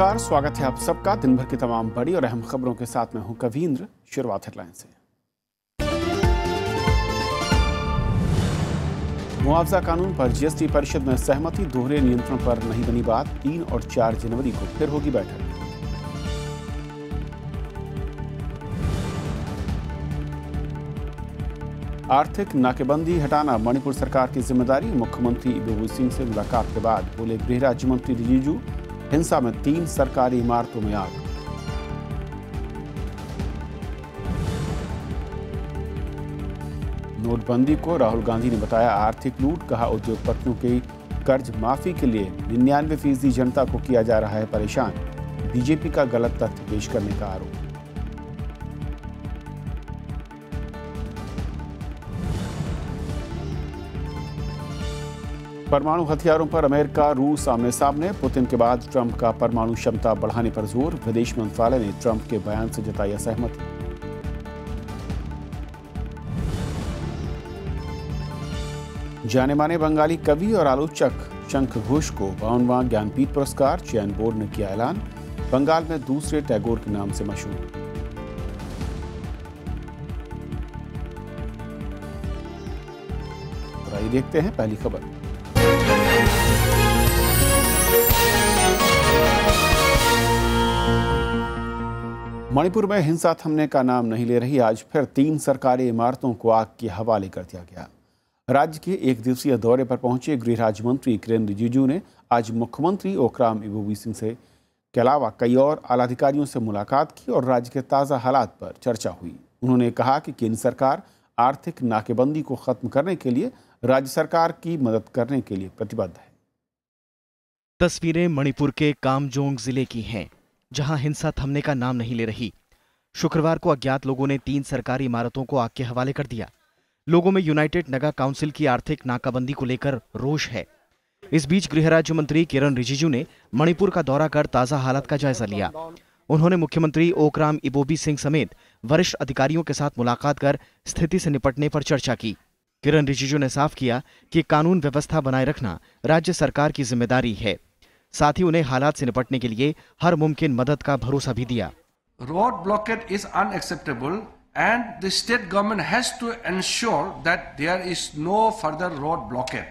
नमस्कार, स्वागत है आप सबका दिन भर की तमाम बड़ी और अहम खबरों के साथ। मैं हूं कवींद्र। शुरुआत हेडलाइन से। मुआवजा कानून पर जीएसटी परिषद में सहमति, दोहरे नियंत्रण पर नहीं बनी बात। 3 और 4 जनवरी को फिर होगी बैठक। आर्थिक नाकेबंदी हटाना मणिपुर सरकार की जिम्मेदारी। मुख्यमंत्री इबोबी सिंह से मुलाकात के बाद बोले गृह राज्य मंत्री रिजिजू, हिंसा में 3 सरकारी इमारतों में आग। नोटबंदी को राहुल गांधी ने बताया आर्थिक लूट, कहा उद्योगपतियों के कर्ज माफी के लिए 99% जनता को किया जा रहा है परेशान। बीजेपी का गलत तथ्य पेश करने का आरोप। परमाणु हथियारों पर अमेरिका रूस आमने सामने। पुतिन के बाद ट्रंप का परमाणु क्षमता बढ़ाने पर जोर। विदेश मंत्रालय ने ट्रंप के बयान से जताई असहमति। जाने माने बंगाली कवि और आलोचक शंख घोष को 52वां ज्ञानपीठ पुरस्कार। चयन बोर्ड ने किया ऐलान। बंगाल में दूसरे टैगोर के नाम से मशहूर। और आइए देखते हैं पहली खबर। मणिपुर में हिंसा थमने का नाम नहीं ले रही। आज फिर 3 सरकारी इमारतों को आग के हवाले कर दिया गया। राज्य के 1 दिवसीय दौरे पर पहुंचे गृह राज्य मंत्री किरेन रिजिजू ने आज मुख्यमंत्री ओक्राम इबोबी सिंह से के अलावा कई और आलाधिकारियों से मुलाकात की और राज्य के ताज़ा हालात पर चर्चा हुई। उन्होंने कहा कि केंद्र सरकार आर्थिक नाकेबंदी को खत्म करने के लिए राज्य सरकार की मदद करने के लिए प्रतिबद्ध है। तस्वीरें मणिपुर के कामजोंग जिले की हैं, जहां हिंसा थमने का नाम नहीं ले रही। शुक्रवार को अज्ञात लोगों ने 3 सरकारी इमारतों को आग के हवाले कर दिया। लोगों में यूनाइटेड नगा काउंसिल की आर्थिक नाकाबंदी को लेकर रोष है। इस बीच गृह राज्य मंत्री किरेन रिजिजू ने मणिपुर का दौरा कर ताजा हालात का जायजा लिया। उन्होंने मुख्यमंत्री ओक्राम इबोबी सिंह समेत वरिष्ठ अधिकारियों के साथ मुलाकात कर स्थिति से निपटने पर चर्चा की। किरेन रिजिजू ने साफ किया कि कानून व्यवस्था बनाए रखना राज्य सरकार की जिम्मेदारी है। साथ ही उन्हें हालात से निपटने के लिए हर मुमकिन मदद का भरोसा भी दिया। Road blockade is unacceptable and the state government has to ensure that there is no further road blockade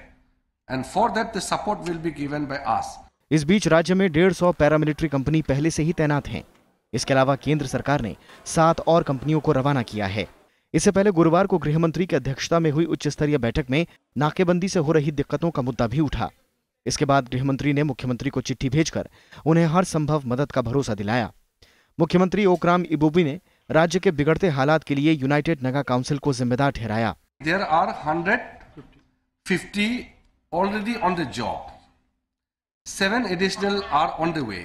and for that the support will be given by us. इस बीच राज्य में 150 पैरामिलिट्री कंपनी पहले से ही तैनात हैं। इसके अलावा केंद्र सरकार ने 7 और कंपनियों को रवाना किया है। इससे पहले गुरुवार को गृह मंत्री की अध्यक्षता में हुई उच्च स्तरीय बैठक में नाकेबंदी से हो रही दिक्कतों का मुद्दा भी उठा। इसके बाद गृह मंत्री ने मुख्यमंत्री को चिट्ठी भेजकर उन्हें हर संभव मदद का भरोसा दिलाया। मुख्यमंत्री ओक्राम इबोबी ने राज्य के बिगड़ते हालात के लिए यूनाइटेड नगा काउंसिल को जिम्मेदार ठहराया। There are 150 already on the job. 7 additional are on the way.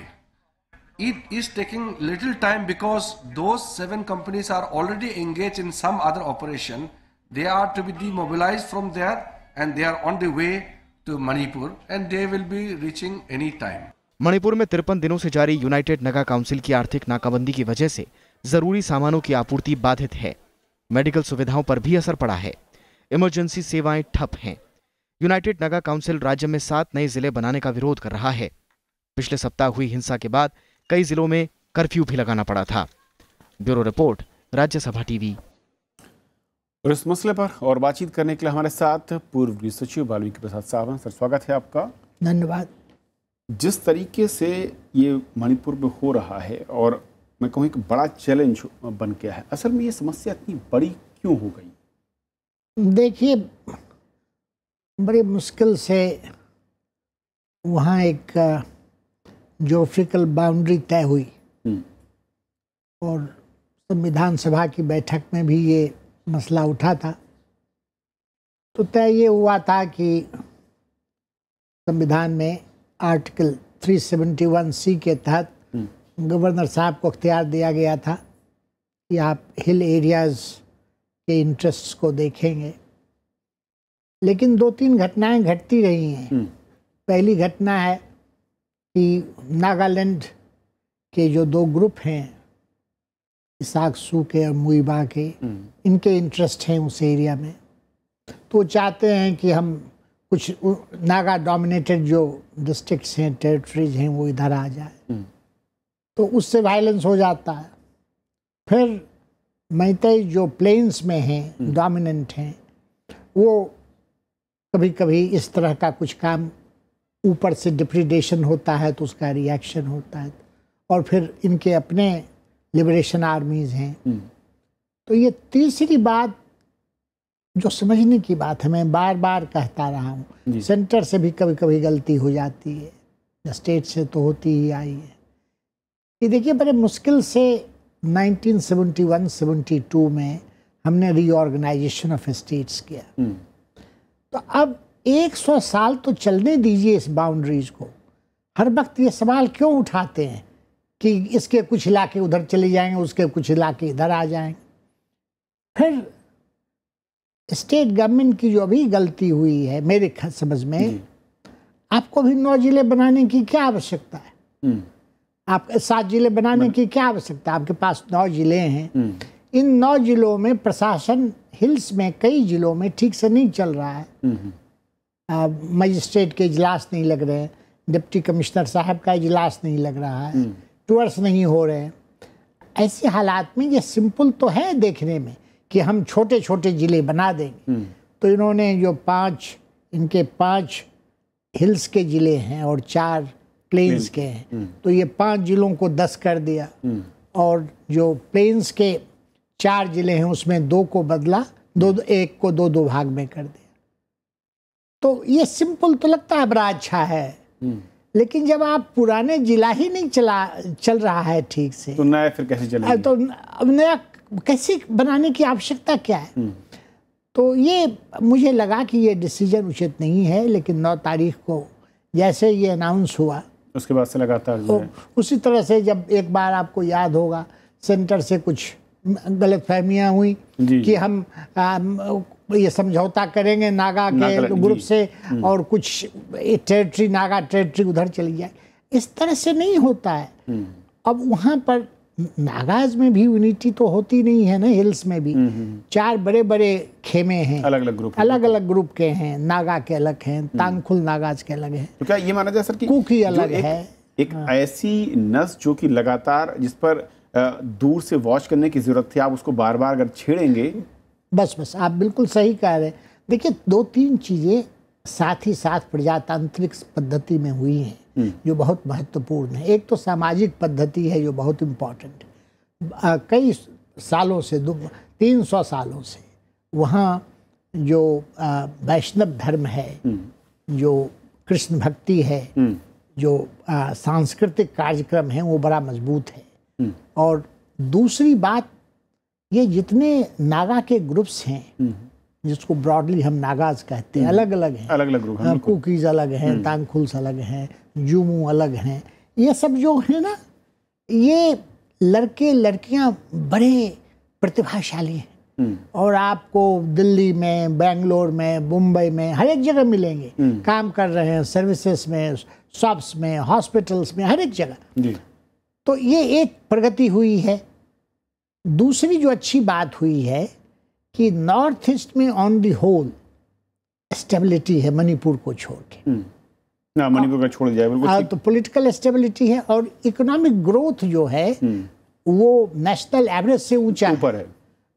It is taking little time because those 7 companies are already engaged in some other operation. They are to be demobilized from there and they are on the way to Manipur and they will be reaching any time. Manipur में 53 दिनों से जारी United Naga council की आर्थिक नाकाबंदी की वजह से जरूरी सामानों की आपूर्ति बाधित है। मेडिकल सुविधाओं पर भी असर पड़ा है। इमरजेंसी सेवाएं ठप हैं। यूनाइटेड नगा काउंसिल राज्य में 7 नए जिले बनाने का विरोध कर रहा है। पिछले सप्ताह हुई हिंसा के बाद कई जिलों में कर्फ्यू भी लगाना पड़ा था। Bureau report, Rajya Sabha TV. और इस मसले पर और बातचीत करने के लिए हमारे साथ पूर्व गृह सचिव बाल्मीकि प्रसाद सावंत। सर, स्वागत है आपका। धन्यवाद। जिस तरीके से ये मणिपुर में हो रहा है और मैं कहूँ एक बड़ा चैलेंज बन गया है, असल में ये समस्या इतनी बड़ी क्यों हो गई? देखिए, बड़ी मुश्किल से वहाँ एक ज्योग्राफिकल बाउंड्री तय हुई और संविधान सभा की बैठक में भी ये मसला उठा था। तो तय ये हुआ था कि संविधान में आर्टिकल 371C के तहत गवर्नर साहब को अख्तियार दिया गया था कि आप हिल एरियाज के इंटरेस्ट्स को देखेंगे। लेकिन 2-3 घटनाएं घटती रही हैं। पहली घटना है कि नागालैंड के जो 2 ग्रुप हैं, इसाकसू के और मुइबा के, इनके इंटरेस्ट हैं उस एरिया में। तो चाहते हैं कि हम कुछ नागा डोमिनेटेड जो डिस्ट्रिक्ट्स हैं, टेरिटरीज हैं, वो इधर आ जाए। तो उससे वायलेंस हो जाता है। फिर मैतेई जो प्लेन्स में हैं, डोमिनेंट हैं, वो कभी कभी इस तरह का कुछ काम, ऊपर से डिप्रिडेशन होता है तो उसका रिएक्शन होता है। और फिर इनके अपने लिबरेशन आर्मीज हैं। तो ये तीसरी बात जो समझने की बात है, मैं बार बार कहता रहा हूँ, सेंटर से भी कभी कभी गलती हो जाती है, स्टेट से तो होती ही आई है। ये देखिए, बड़े मुश्किल से 1971-72 में हमने रीऑर्गेनाइजेशन ऑफ स्टेट्स किया। तो अब 100 साल तो चलने दीजिए इस बाउंड्रीज को। हर वक्त ये सवाल क्यों उठाते हैं कि इसके कुछ इलाके उधर चले जाएंगे, उसके कुछ इलाके इधर आ जाएंगे। फिर स्टेट गवर्नमेंट की जो अभी गलती हुई है मेरे समझ में, आपको भी 9 जिले बनाने की क्या आवश्यकता है? आप 7 जिले बनाने की क्या आवश्यकता है? आपके पास 9 जिले हैं। इन 9 जिलों में प्रशासन हिल्स में कई जिलों में ठीक से नहीं चल रहा है। मजिस्ट्रेट के इजलास नहीं लग रहे हैं, डिप्टी कमिश्नर साहब का इजलास नहीं लग रहा है, टूर्स नहीं हो रहे हैं। ऐसे हालात में ये सिंपल तो है देखने में कि हम छोटे छोटे जिले बना देंगे। तो इन्होंने जो 5 हिल्स के जिले हैं और 4 प्लेन्स के हैं, तो ये 5 जिलों को 10 कर दिया। और जो प्लेन्स के 4 जिले हैं उसमें 2 को बदला, 1 को 2 भाग में कर दिया। तो ये सिंपल तो लगता है, बड़ा अच्छा है। लेकिन जब आप पुराने जिला ही नहीं चल रहा है ठीक से, तो नया फिर कैसे चलेगा? तो अब नया कैसे बनाने की आवश्यकता क्या है? तो ये मुझे लगा कि ये डिसीजन उचित नहीं है। लेकिन 9 तारीख को जैसे ये अनाउंस हुआ, उसके बाद से लगातार तो उसी तरह से, जब एक बार आपको याद होगा सेंटर से कुछ गलतफहमियां हुई कि हम ये समझौता करेंगे नागा के ग्रुप से और कुछ टेरिटरी, नागा टेरिटरी उधर चली जाए। इस तरह से नहीं होता है। अब वहाँ पर नागाज में भी यूनिटी तो होती नहीं है ना, हिल्स में भी 4 बड़े बड़े खेमे हैं, अलग अलग ग्रुप के हैं। नागा के अलग हैं, तांगखुल नागाज के अलग हैं। तो क्या ये माना जाए सर कि कुकी अलग है? एक ऐसी नस जो कि लगातार, जिस पर दूर से वॉच करने की जरूरत थी, आप उसको बार बार अगर छेड़ेंगे। बस आप बिल्कुल सही कह रहे हैं। देखिए, 2-3 चीजें साथ ही साथ प्रजातांत्रिक पद्धति में हुई हैं जो बहुत महत्वपूर्ण है। एक तो सामाजिक पद्धति है जो बहुत इम्पोर्टेंट है। कई सालों से, 300 सालों से वहाँ जो वैष्णव धर्म है, जो कृष्ण भक्ति है, जो सांस्कृतिक कार्यक्रम है, वो बड़ा मजबूत है। और दूसरी बात, ये जितने नागा के ग्रुप्स हैं, जिसको ब्रॉडली हम नागाज कहते हैं, अलग अलग हैं, अलग अलग ग्रुप हैं। कुकीज अलग हैं, तांगखुल्स अलग हैं, जूमू अलग हैं। ये सब जो है ना, ये लड़के लड़कियां बड़े प्रतिभाशाली हैं। और आपको दिल्ली में, बेंगलोर में, मुंबई में, हर एक जगह मिलेंगे। काम कर रहे हैं सर्विसेज में, शॉप्स में, हॉस्पिटल्स में, हर एक जगह। तो ये एक प्रगति हुई है। दूसरी जो अच्छी बात हुई है कि नॉर्थ ईस्ट में ऑन दी होल स्टेबिलिटी है, मणिपुर को छोड़ के। ना, मणिपुर का छोड़ दिया बिल्कुल। तो पॉलिटिकल स्टेबिलिटी है और इकोनॉमिक ग्रोथ जो है वो नेशनल एवरेज से ऊंचा है।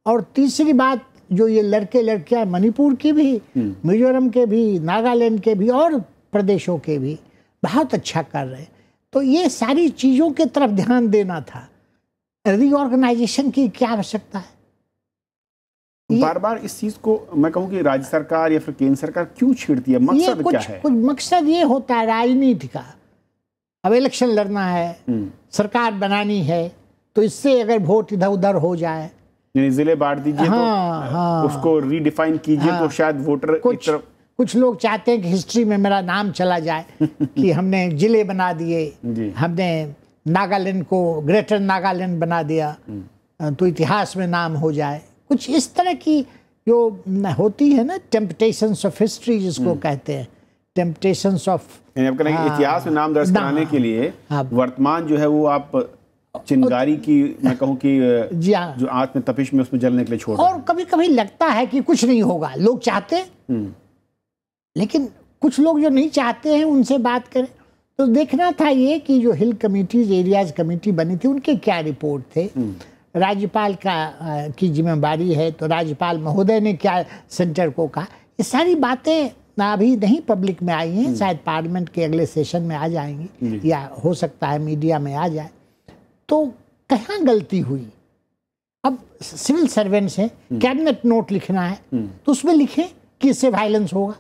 और तीसरी बात, जो ये लड़के लड़कियां मणिपुर की भी, मिजोरम के भी, नागालैंड के भी और प्रदेशों के भी बहुत अच्छा कर रहे हैं। तो ये सारी चीज़ों की तरफ ध्यान देना था। रीऑर्गेनाइजेशन की क्या आवश्यकता है? बार बार इस चीज को मैं कहूँ कि राज्य सरकार या फिर केंद्र सरकार क्यों छेड़ती है? मकसद क्या है? कुछ मकसद ये होता है राजनीति का। अब इलेक्शन लड़ना है, सरकार बनानी है, तो इससे अगर वोट इधर उधर हो जाए, जिले बांट दीजिए, तो उसको रीडिफाइन कीजिए, तो शायद वोटर कुछ लोग चाहते हैं कि हिस्ट्री में मेरा नाम चला जाए कि हमने जिले बना दिए, हमने नागालैंड को ग्रेटर नागालैंड बना दिया, तो इतिहास में नाम हो जाए। कुछ इस तरह की जो होती है ना, टेम्पटेशंस ऑफ हिस्ट्री जिसको कहते हैं, टेम्पटेशंस ऑफ इतिहास में नाम दर्ज कराने के लिए वर्तमान जो है वो आप चिंगारी की, मैं कहूँ कि जो आग में तपिश में, उसमें जलने के लिए छोड़। और कभी कभी लगता है कि कुछ नहीं होगा, लोग चाहते, लेकिन कुछ लोग जो नहीं चाहते हैं उनसे बात करें तो देखना था ये कि जो हिल कमिटीज एरियाज कमेटी बनी थी उनके क्या रिपोर्ट थे, राज्यपाल की जिम्मेदारी है तो राज्यपाल महोदय ने क्या सेंटर को कहा। ये सारी बातें अभी नहीं पब्लिक में आई हैं, शायद पार्लियामेंट के अगले सेशन में आ जाएंगी या हो सकता है मीडिया में आ जाए। तो कहाँ गलती हुई? अब सिविल सर्वेंट्स हैं, कैबिनेट नोट लिखना है तो उसमें लिखें कि इससे वायलेंस होगा,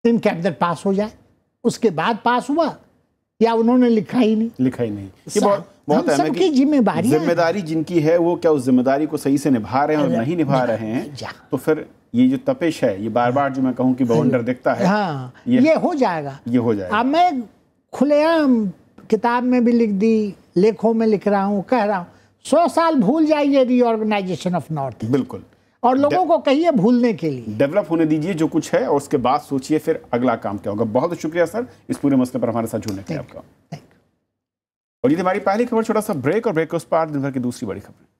इन कैबिनेट पास हो जाए। उसके बाद पास हुआ या उन्होंने लिखा ही नहीं। ये बहुत अहम है कि जिम्मेदारी जिनकी है वो क्या उस जिम्मेदारी को सही से निभा रहे हैं और नहीं निभा रहे हैं, तो फिर ये जो तपिश है, ये बार बार जो मैं कहूँ कि बवंडर दिखता है, हाँ, ये हो जाएगा। अब मैं खुलेआम किताब में भी लिख दी, लेखों में लिख रहा हूँ, कह रहा हूँ 100 साल भूल जाइए रीऑर्गेनाइजेशन ऑफ नॉर्थ। बिल्कुल, और लोगों को कहिए भूलने के लिए, डेवलप होने दीजिए जो कुछ है और उसके बाद सोचिए फिर अगला काम क्या होगा। बहुत शुक्रिया सर इस पूरे मसले पर हमारे साथ जुड़ने के लिए आपका। और ये हमारी पहली खबर, छोटा सा ब्रेक और ब्रेक के उस पार दिन भर की दूसरी बड़ी खबर।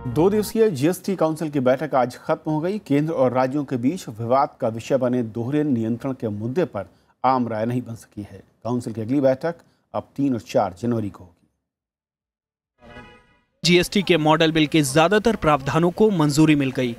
दो दिवसीय जीएसटी काउंसिल की बैठक आज खत्म हो गई। केंद्र और राज्यों के बीच विवाद का विषय बने दोहरे नियंत्रण के मुद्दे पर आम राय नहीं बन सकी है। काउंसिल की अगली बैठक अब 3 और 4 जनवरी को होगी। जीएसटी के मॉडल बिल के ज्यादातर प्रावधानों को मंजूरी मिल गई।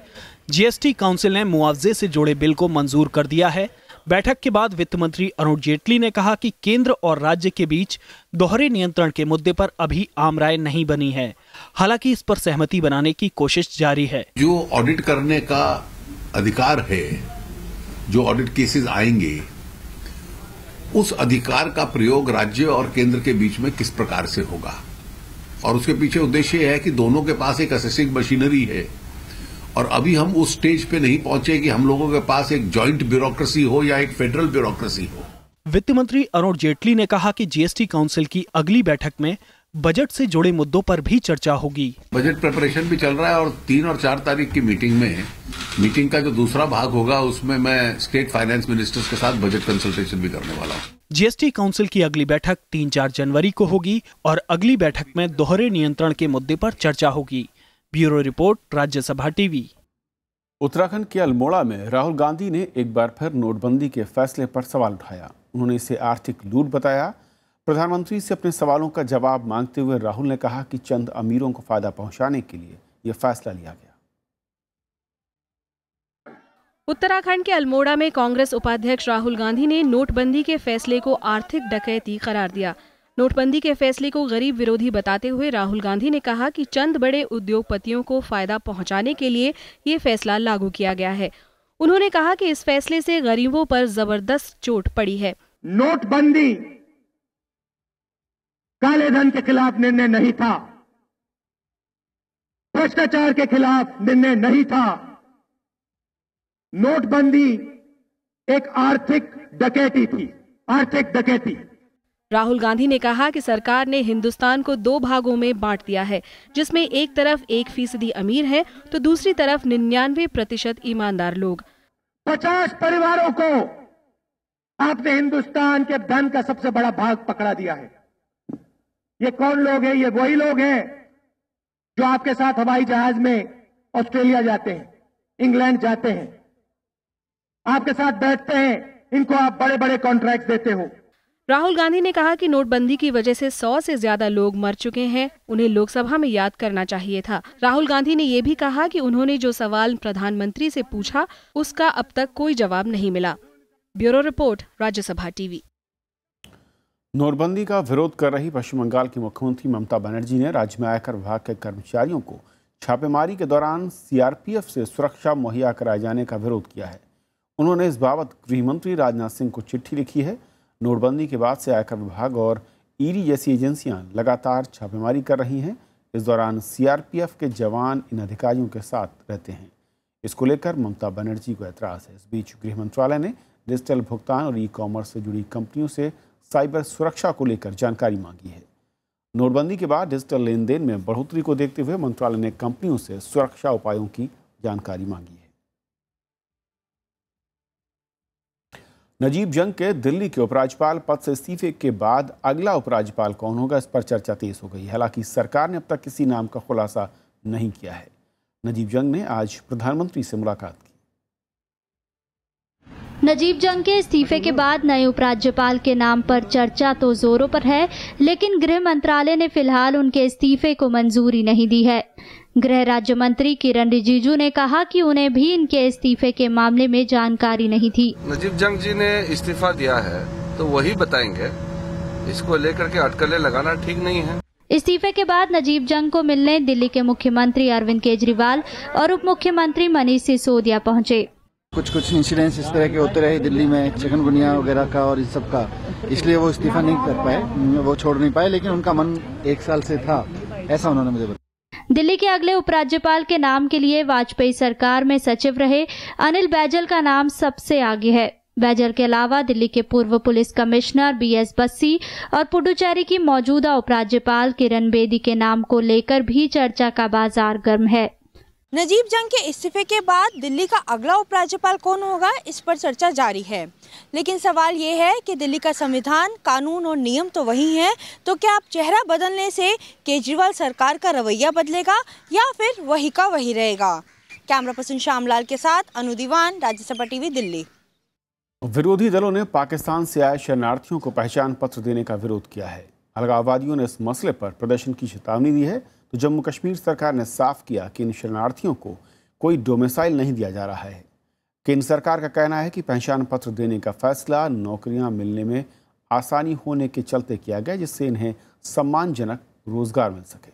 जीएसटी काउंसिल ने मुआवजे से जुड़े बिल को मंजूर कर दिया है। बैठक के बाद वित्त मंत्री अरुण जेटली ने कहा कि केंद्र और राज्य के बीच दोहरे नियंत्रण के मुद्दे पर अभी आम राय नहीं बनी है। हालांकि इस पर सहमति बनाने की कोशिश जारी है। जो ऑडिट करने का अधिकार है, जो ऑडिट केसेस आएंगे, उस अधिकार का प्रयोग राज्य और केंद्र के बीच में किस प्रकार से होगा, और उसके पीछे उद्देश्य है कि दोनों के पास एक असेसिंग मशीनरी है और अभी हम उस स्टेज पे नहीं पहुंचे कि हम लोगों के पास एक जॉइंट ब्यूरोक्रेसी हो या एक फेडरल ब्यूरोक्रेसी हो। वित्त मंत्री अरुण जेटली ने कहा कि जीएसटी काउंसिल की अगली बैठक में बजट से जुड़े मुद्दों पर भी चर्चा होगी। बजट प्रिपरेशन भी चल रहा है और 3 और 4 तारीख की मीटिंग का जो दूसरा भाग होगा उसमें मैं स्टेट फाइनेंस मिनिस्टर्स के साथ बजट कंसल्टेशन भी करने वाला हूँ। जीएसटी काउंसिल की अगली बैठक 3-4 जनवरी को होगी और अगली बैठक में दोहरे नियंत्रण के मुद्दे पर चर्चा होगी। Bureau report, Rajya Sabha TV. Uttarakhand के अल्मोड़ा में राहुल गांधी ने एक बार फिर नोटबंदी के फैसले पर सवाल उठाया। उन्होंने इसे आर्थिक लूट बताया। प्रधानमंत्री से अपने सवालों का जवाब मांगते हुए राहुल ने कहा कि चंद अमीरों को फायदा पहुंचाने के लिए यह फैसला लिया गया। उत्तराखंड के अल्मोड़ा में कांग्रेस उपाध्यक्ष राहुल गांधी ने नोटबंदी के फैसले को आर्थिक डकैती करार दिया। नोटबंदी के फैसले को गरीब विरोधी बताते हुए राहुल गांधी ने कहा कि चंद बड़े उद्योगपतियों को फायदा पहुंचाने के लिए ये फैसला लागू किया गया है। उन्होंने कहा कि इस फैसले से गरीबों पर जबरदस्त चोट पड़ी है। नोटबंदी काले धन के खिलाफ निर्णय नहीं था, भ्रष्टाचार के खिलाफ निर्णय नहीं था। नोटबंदी एक आर्थिक डकैती थी, आर्थिक डकैती। राहुल गांधी ने कहा कि सरकार ने हिंदुस्तान को 2 भागों में बांट दिया है, जिसमें एक तरफ 1% अमीर है तो दूसरी तरफ 99% ईमानदार लोग। 50 परिवारों को आपने हिंदुस्तान के धन का सबसे बड़ा भाग पकड़ा दिया है। ये कौन लोग हैं? ये वही लोग हैं जो आपके साथ हवाई जहाज में ऑस्ट्रेलिया जाते हैं, इंग्लैंड जाते हैं, आपके साथ बैठते हैं, इनको आप बड़े बड़े कॉन्ट्रैक्ट देते हो। राहुल गांधी ने कहा कि नोटबंदी की वजह से 100 से ज्यादा लोग मर चुके हैं, उन्हें लोकसभा में याद करना चाहिए था। राहुल गांधी ने ये भी कहा कि उन्होंने जो सवाल प्रधानमंत्री से पूछा उसका अब तक कोई जवाब नहीं मिला। Bureau report, Rajya Sabha TV. नोटबंदी का विरोध कर रही पश्चिम बंगाल की मुख्यमंत्री ममता बनर्जी ने राज्य में आयकर विभाग के कर्मचारियों को छापेमारी के दौरान सीआरपीएफ से सुरक्षा मुहैया कराए जाने का विरोध किया है। उन्होंने इस बाबत गृह मंत्री राजनाथ सिंह को चिट्ठी लिखी है। नोटबंदी के बाद से आयकर विभाग और ईडी जैसी एजेंसियां लगातार छापेमारी कर रही हैं। इस दौरान सीआरपीएफ के जवान इन अधिकारियों के साथ रहते हैं। इसको लेकर ममता बनर्जी को ऐतराज़ है। इस बीच गृह मंत्रालय ने डिजिटल भुगतान और ई-कॉमर्स से जुड़ी कंपनियों से साइबर सुरक्षा को लेकर जानकारी मांगी है। नोटबंदी के बाद डिजिटल लेन देन में बढ़ोतरी को देखते हुए मंत्रालय ने कंपनियों से सुरक्षा उपायों की जानकारी मांगी है। नजीब जंग के दिल्ली के उपराज्यपाल पद से इस्तीफे के बाद अगला उपराज्यपाल कौन होगा, इस पर चर्चा तेज हो गई। हालांकि सरकार ने अब तक किसी नाम का खुलासा नहीं किया है। नजीब जंग ने आज प्रधानमंत्री से मुलाकात की। नजीब जंग के इस्तीफे के बाद नए उपराज्यपाल के नाम पर चर्चा तो जोरों पर है, लेकिन गृह मंत्रालय ने फिलहाल उनके इस्तीफे को मंजूरी नहीं दी है। गृह राज्य मंत्री किरण रिजिजू ने कहा कि उन्हें भी इनके इस्तीफे के मामले में जानकारी नहीं थी। नजीब जंग जी ने इस्तीफा दिया है तो वही बताएंगे, इसको लेकर के अटकलें लगाना ठीक नहीं है। इस्तीफे के बाद नजीब जंग को मिलने दिल्ली के मुख्यमंत्री अरविंद केजरीवाल और उप मुख्यमंत्री मनीष सिसोदिया पहुंचे। कुछ इंसिडेंट्स इस तरह के होते रहे दिल्ली में, चिकनगुनिया वगैरह का और इस सब का, इसलिए वो इस्तीफा नहीं कर पाए, वो छोड़ नहीं पाए, लेकिन उनका मन 1 साल से था, ऐसा उन्होंने मुझे बताया। दिल्ली के अगले उपराज्यपाल के नाम के लिए वाजपेयी सरकार में सचिव रहे अनिल बैजल का नाम सबसे आगे है। बैजल के अलावा दिल्ली के पूर्व पुलिस कमिश्नर BS बस्सी और पुडुचेरी की मौजूदा उपराज्यपाल किरण बेदी के नाम को लेकर भी चर्चा का बाजार गर्म है। नजीब जंग के इस्तीफे के बाद दिल्ली का अगला उपराज्यपाल कौन होगा, इस पर चर्चा जारी है। लेकिन सवाल ये है कि दिल्ली का संविधान, कानून और नियम तो वही हैं, तो क्या अब चेहरा बदलने से केजरीवाल सरकार का रवैया बदलेगा या फिर वही का वही रहेगा? कैमरा पर्सन श्यामलाल के साथ अनु दीवान, राज्यसभा टीवी, दिल्ली। विरोधी दलों ने पाकिस्तान से आए शरणार्थियों को पहचान पत्र देने का विरोध किया है। अलगाववादियों ने इस मसले पर प्रदर्शन की चेतावनी दी है तो जम्मू कश्मीर सरकार ने साफ किया कि इन शरणार्थियों को कोई डोमिसाइल नहीं दिया जा रहा है। केंद्र सरकार का कहना है कि पहचान पत्र देने का फैसला नौकरियां मिलने में आसानी होने के चलते किया गया, जिससे इन्हें सम्मानजनक रोजगार मिल सके।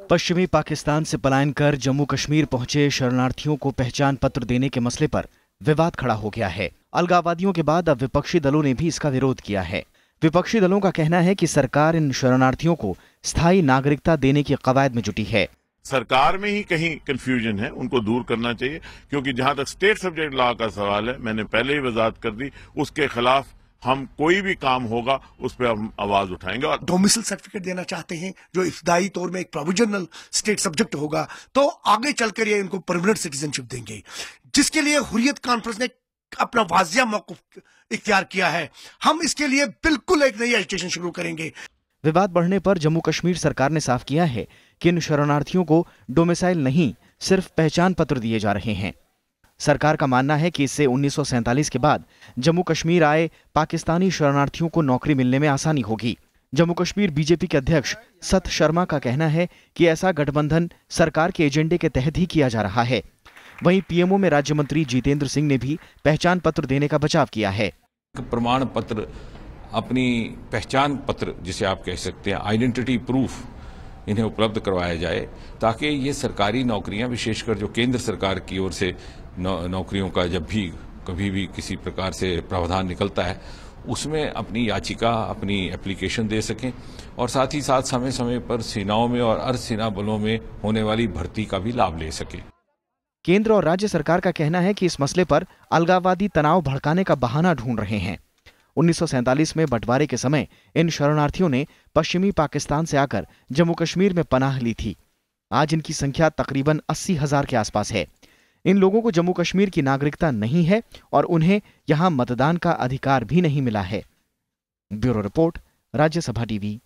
पश्चिमी पाकिस्तान से पलायन कर जम्मू कश्मीर पहुंचे शरणार्थियों को पहचान पत्र देने के मसले पर विवाद खड़ा हो गया है। अलगाववादियों के बाद अब विपक्षी दलों ने भी इसका विरोध किया है। विपक्षी दलों का कहना है कि सरकार इन शरणार्थियों को स्थायी नागरिकता देने की कवायद में जुटी है। सरकार में ही कहीं कंफ्यूजन है, उनको दूर करना चाहिए, क्योंकि जहां तक स्टेट सब्जेक्ट लॉ का सवाल है, मैंने पहले ही वजाहत कर दी, उसके खिलाफ हम कोई भी काम होगा उस पर हम आवाज उठाएंगे। और डोमिसाइल सर्टिफिकेट देना चाहते हैं जो इब्तदाई तौर में एक प्रोविजनल स्टेट सब्जेक्ट होगा, तो आगे चलकर ये इनको परमानेंट सिटीजनशिप देंगे, जिसके लिए हुर्रियत कॉन्फ्रेंस ने अपना वाजिया मौक़िफ़ इख्तियार किया है। हम इसके लिए बिल्कुल एक नई एजिटेशन शुरू करेंगे। विवाद बढ़ने पर जम्मू कश्मीर सरकार ने साफ किया है कि इन शरणार्थियों को डोमिसाइल नहीं, सिर्फ पहचान पत्र दिए जा रहे हैं। सरकार का मानना है कि इससे 1947 के बाद जम्मू कश्मीर आए पाकिस्तानी शरणार्थियों को नौकरी मिलने में आसानी होगी। जम्मू कश्मीर बीजेपी के अध्यक्ष सत शर्मा का कहना है कि ऐसा गठबंधन सरकार के एजेंडे के तहत ही किया जा रहा है। वहीं पीएमओ में राज्य मंत्री जितेंद्र सिंह ने भी पहचान पत्र देने का बचाव किया है। प्रमाण पत्र, अपनी पहचान पत्र जिसे आप कह सकते हैं, आइडेंटिटी प्रूफ, इन्हें उपलब्ध करवाया जाए ताकि ये सरकारी नौकरियां, विशेषकर जो केंद्र सरकार की ओर से नौकरियों का जब भी कभी भी किसी प्रकार से प्रावधान निकलता है उसमें अपनी याचिका, अपनी एप्लीकेशन दे सकें और साथ ही साथ समय समय पर सेनाओं में और अर्धसेना बलों में होने वाली भर्ती का भी लाभ ले सकें। केंद्र और राज्य सरकार का कहना है कि इस मसले पर अलगाववादी तनाव भड़काने का बहाना ढूंढ रहे हैं। 1947 में बंटवारे के समय इन शरणार्थियों ने पश्चिमी पाकिस्तान से आकर जम्मू कश्मीर में पनाह ली थी। आज इनकी संख्या तकरीबन 80,000 के आसपास है। इन लोगों को जम्मू कश्मीर की नागरिकता नहीं है और उन्हें यहां मतदान का अधिकार भी नहीं मिला है। Bureau report, Rajya Sabha TV.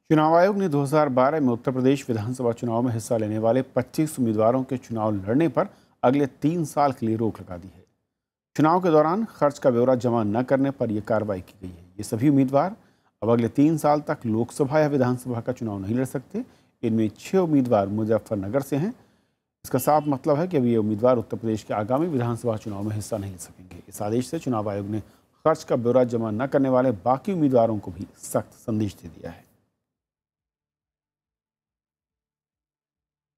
चुनाव आयोग ने 2012 में उत्तर प्रदेश विधानसभा चुनाव में हिस्सा लेने वाले 25 उम्मीदवारों के चुनाव लड़ने पर अगले 3 साल के लिए रोक लगा दी है। चुनाव के दौरान खर्च का ब्यौरा जमा न करने पर यह कार्रवाई की गई है। ये सभी उम्मीदवार अब अगले 3 साल तक लोकसभा या विधानसभा का चुनाव नहीं लड़ सकते। इनमें 6 उम्मीदवार मुजफ्फरनगर से हैं। इसका साफ मतलब है कि अब ये उम्मीदवार उत्तर प्रदेश के आगामी विधानसभा चुनाव में हिस्सा नहीं ले सकेंगे। इस आदेश से चुनाव आयोग ने खर्च का ब्यौरा जमा न करने वाले बाकी उम्मीदवारों को भी सख्त संदेश दे दिया है।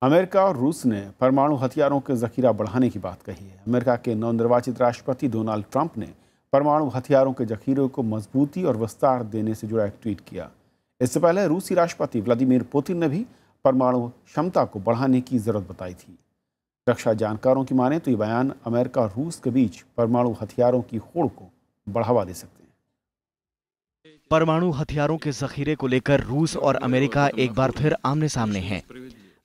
अमेरिका और रूस ने परमाणु हथियारों के जखीरा बढ़ाने की बात कही है। अमेरिका के नवनिर्वाचित राष्ट्रपति डोनाल्ड ट्रंप ने परमाणु हथियारों के जखीरे को मजबूती और विस्तार देने से जुड़ा एक ट्वीट किया। इससे पहले रूसी राष्ट्रपति व्लादिमीर पुतिन ने भी परमाणु क्षमता को बढ़ाने की जरूरत बताई थी। रक्षा जानकारों की माने तो ये बयान अमेरिका और रूस के बीच परमाणु हथियारों की होड़ को बढ़ावा दे सकते हैं। परमाणु हथियारों के जखीरे को लेकर रूस और अमेरिका एक बार फिर आमने सामने हैं।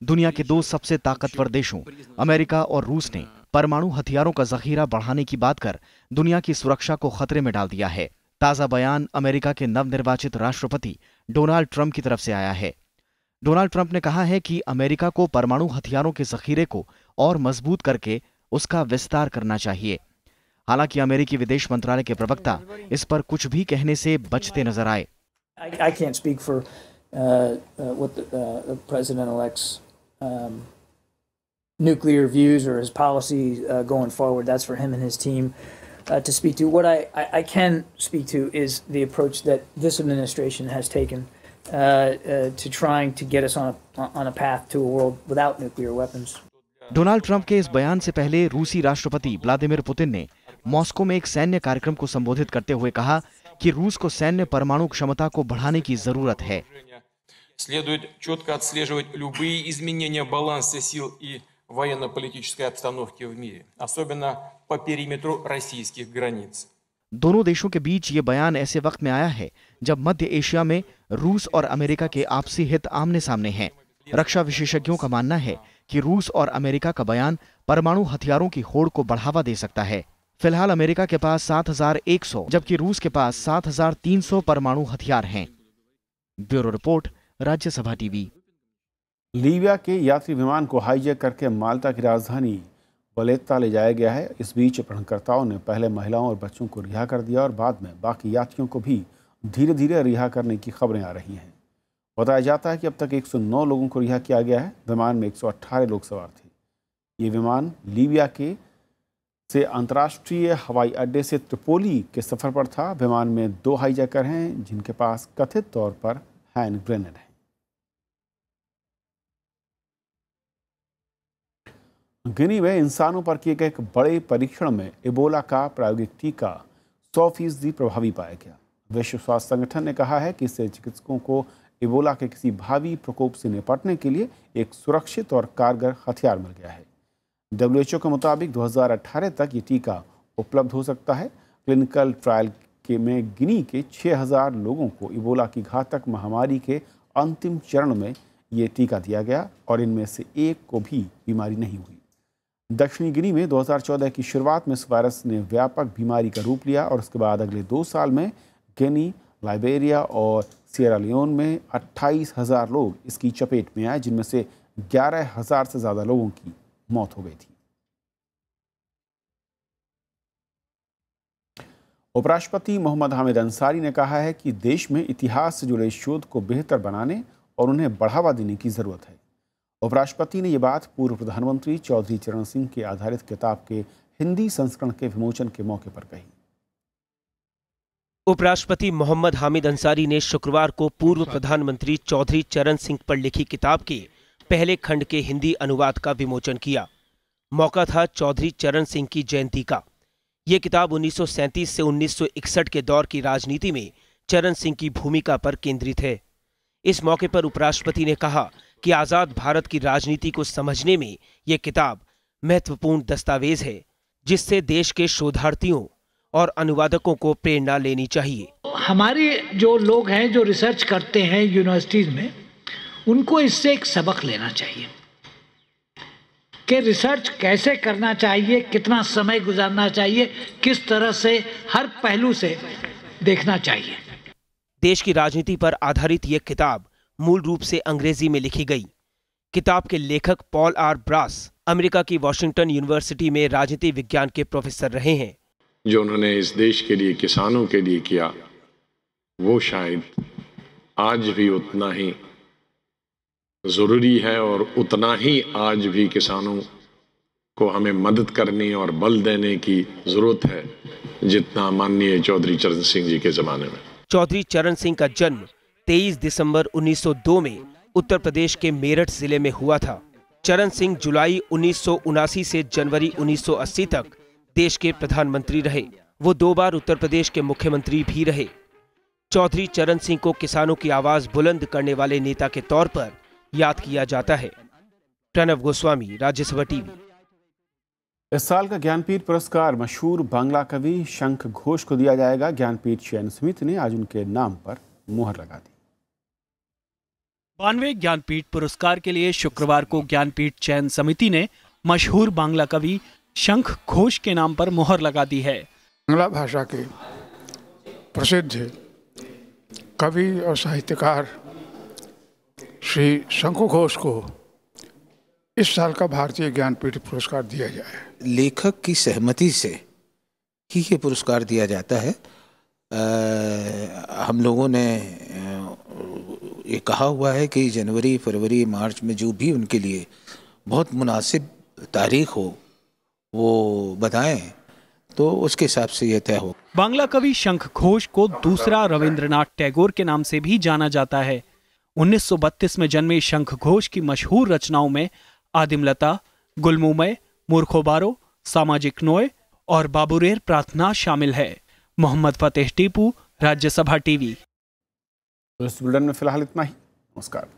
दुनिया के 2 सबसे ताकतवर देशों अमेरिका और रूस ने परमाणु हथियारों का जखीरा बढ़ाने की बात कर दुनिया की सुरक्षा को खतरे में डाल दिया है। ताजा बयान अमेरिका के नवनिर्वाचित राष्ट्रपति डोनाल्ड ट्रंप की तरफ से आया है। डोनाल्ड ट्रंप ने कहा है कि अमेरिका को परमाणु हथियारों के जखीरे को और मजबूत करके उसका विस्तार करना चाहिए। हालांकि अमेरिकी विदेश मंत्रालय के प्रवक्ता इस पर कुछ भी कहने से बचते नजर आए। I can't speak for what the president-elect's nuclear views or his policy going forward. That's for him and his team to speak to. What I can speak to is the approach that this administration has taken to trying to get us on a path to a world without nuclear weapons. Donald Trump के इस बयान से पहले रूसी राष्ट्रपति Vladimir Putin ने Moscow में एक सैन्य कार्यक्रम को संबोधित करते हुए कहा कि रूस को सैन्य परमाणु क्षमता को बढ़ाने की जरूरत है। Следует четко отслеживать любые изменения баланса сил и военно-политической обстановки в мире, особенно по периметру российских границ. दोनों देशों के बीच ये बयान ऐसे वक्त में आया है जब मध्य एशिया में रूस और अमेरिका के आपसी हित आमने सामने हैं। रक्षा विशेषज्ञों का मानना है कि रूस और अमेरिका का बयान परमाणु हथियारों की होड़ को बढ़ावा दे सकता है। फिलहाल अमेरिका के पास 7,100 जबकि रूस के पास 7,300 परमाणु हथियार हैं। Bureau report, Rajya Sabha TV. Libya के यात्री विमान को हाईजैक करके माल्टा की राजधानी वलेत्ता ले जाया गया है। इस बीच अपहरणकर्ताओं ने पहले महिलाओं और बच्चों को रिहा कर दिया और बाद में बाकी यात्रियों को भी धीरे धीरे रिहा करने की खबरें आ रही हैं। बताया जाता है कि अब तक 109 लोगों को रिहा किया गया है। विमान में 118 लोग सवार थे। ये विमान लीबिया से अंतर्राष्ट्रीय हवाई अड्डे से त्रिपोली के सफर पर था। विमान में 2 हाईजैकर हैं जिनके पास कथित तौर पर हैंड ग्रेनेड है। गिनी में इंसानों पर किए गए एक बड़े परीक्षण में इबोला का प्रायोगिक टीका 100% प्रभावी पाया गया। विश्व स्वास्थ्य संगठन ने कहा है कि इससे चिकित्सकों को इबोला के किसी भावी प्रकोप से निपटने के लिए एक सुरक्षित और कारगर हथियार मिल गया है। WHO के मुताबिक 2018 तक ये टीका उपलब्ध हो सकता है। क्लिनिकल ट्रायल में गिनी के 6,000 लोगों को इबोला की घातक महामारी के अंतिम चरण में ये टीका दिया गया और इनमें से एक को भी बीमारी नहीं हुई। दक्षिणी गिनी में 2014 की शुरुआत में इस वायरस ने व्यापक बीमारी का रूप लिया और उसके बाद अगले 2 साल में गिनी, लाइबेरिया और सिएरा लियोन में 28,000 लोग इसकी चपेट में आए, जिनमें से 11,000 से ज़्यादा लोगों की मौत हो गई थी। उपराष्ट्रपति मोहम्मद हामिद अंसारी ने कहा है कि देश में इतिहास से जुड़े शोध को बेहतर बनाने और उन्हें बढ़ावा देने की ज़रूरत है। उपराष्ट्रपति ने ये बात पूर्व प्रधानमंत्री चौधरी चरण सिंह के आधारित किताब के हिंदी संस्करण के विमोचन के मौके पर कही। उपराष्ट्रपति मोहम्मद हामिद अंसारी ने शुक्रवार को पूर्व प्रधानमंत्री चौधरी चरण सिंह पर लिखी किताब के पहले खंड के हिंदी अनुवाद का विमोचन किया। मौका था चौधरी चरण सिंह की जयंती का। ये किताब 1937 से 1961 के दौर की राजनीति में चरण सिंह की भूमिका पर केंद्रित है। इस मौके पर उपराष्ट्रपति ने कहा कि आज़ाद भारत की राजनीति को समझने में ये किताब महत्वपूर्ण दस्तावेज है, जिससे देश के शोधार्थियों और अनुवादकों को प्रेरणा लेनी चाहिए। हमारे जो लोग हैं जो रिसर्च करते हैं यूनिवर्सिटीज में, उनको इससे एक सबक लेना चाहिए कि रिसर्च कैसे करना चाहिए, कितना समय गुजारना चाहिए, किस तरह से हर पहलू से देखना चाहिए। देश की राजनीति पर आधारित यह किताब मूल रूप से अंग्रेजी में लिखी गई। किताब के लेखक पॉल आर ब्रास अमेरिका की वॉशिंगटन यूनिवर्सिटी में राजनीति विज्ञान के प्रोफेसर रहे हैं। जो उन्होंने इस देश के लिए, किसानों के लिए किया, वो शायद आज भी उतना ही जरूरी है और उतना ही आज भी किसानों को हमें मदद करने और बल देने की जरूरत है जितना माननीय चौधरी चरण सिंह जी के जमाने में। चौधरी चरण सिंह का जन्म 23 दिसंबर 1902 में उत्तर प्रदेश के मेरठ जिले में हुआ था। चरण सिंह जुलाई 1979 से जनवरी 1980 तक देश के प्रधानमंत्री रहे। वो 2 बार उत्तर प्रदेश के मुख्यमंत्री भी रहे। चौधरी चरण सिंह को किसानों की आवाज बुलंद करने वाले नेता के तौर पर याद किया जाता है। प्रणव गोस्वामी, राज्यसभा टीवी। इस साल का ज्ञानपीठ पुरस्कार मशहूर बांग्ला कवि शंख घोष को दिया जाएगा। ज्ञानपीठ चयन समिति ने आज उनके नाम पर मुहर लगा दी। 92वें ज्ञानपीठ पुरस्कार के लिए शुक्रवार को ज्ञानपीठ चयन समिति ने मशहूर बांग्ला कवि शंख घोष के नाम पर मोहर लगा दी है। बांग्ला भाषा के प्रसिद्ध कवि और साहित्यकार श्री शंखु घोष को इस साल का भारतीय ज्ञानपीठ पुरस्कार दिया जाए। लेखक की सहमति से ही ये पुरस्कार दिया जाता है। हम लोगों ने ये कहा हुआ है कि जनवरी, फरवरी, मार्च में जो भी उनके लिए बहुत मुनासिब तारीख हो वो बताएं, तो उसके हिसाब से यह तय हो। बांग्ला कवि शंख घोष को दूसरा रविंद्रनाथ टैगोर के नाम से भी जाना जाता है। 1932 में जन्मे शंख घोष की मशहूर रचनाओं में आदिमलता, गुलमुमय, मूर्खोबारो, सामाजिक न्याय और बाबुरेर प्रार्थना शामिल है। मोहम्मद फतेह टीपू, राज्यसभा टीवी। इस बुलेटिन में फिलहाल इतना ही। नमस्कार।